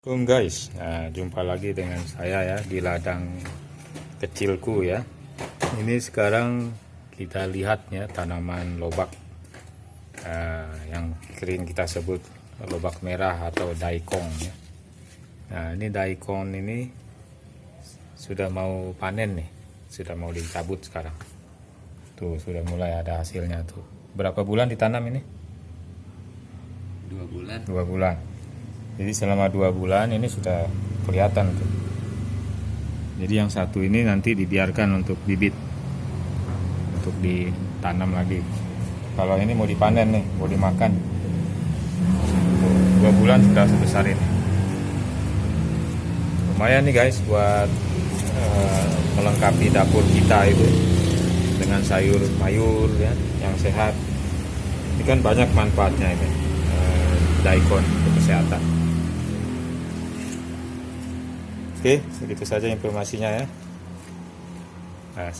Assalamualaikum guys, nah, jumpa lagi dengan saya ya di ladang kecilku ya. Ini sekarang kita lihat ya tanaman lobak yang kering kita sebut lobak merah atau daikon ya. Nah ini daikon ini sudah mau panen nih, sudah mau dicabut sekarang. Tuh sudah mulai ada hasilnya tuh. Berapa bulan ditanam ini? 2 bulan. 2 bulan. Jadi selama 2 bulan ini sudah kelihatan tuh. Jadi yang satu ini nanti dibiarkan untuk bibit, untuk ditanam lagi. Kalau ini mau dipanen nih, mau dimakan. 2 bulan sudah sebesar ini. Lumayan nih guys buat melengkapi dapur kita itu dengan sayur mayur ya yang sehat. Ini kan banyak manfaatnya ini daikon untuk kesehatan. Oke, begitu saja informasinya ya. Nah,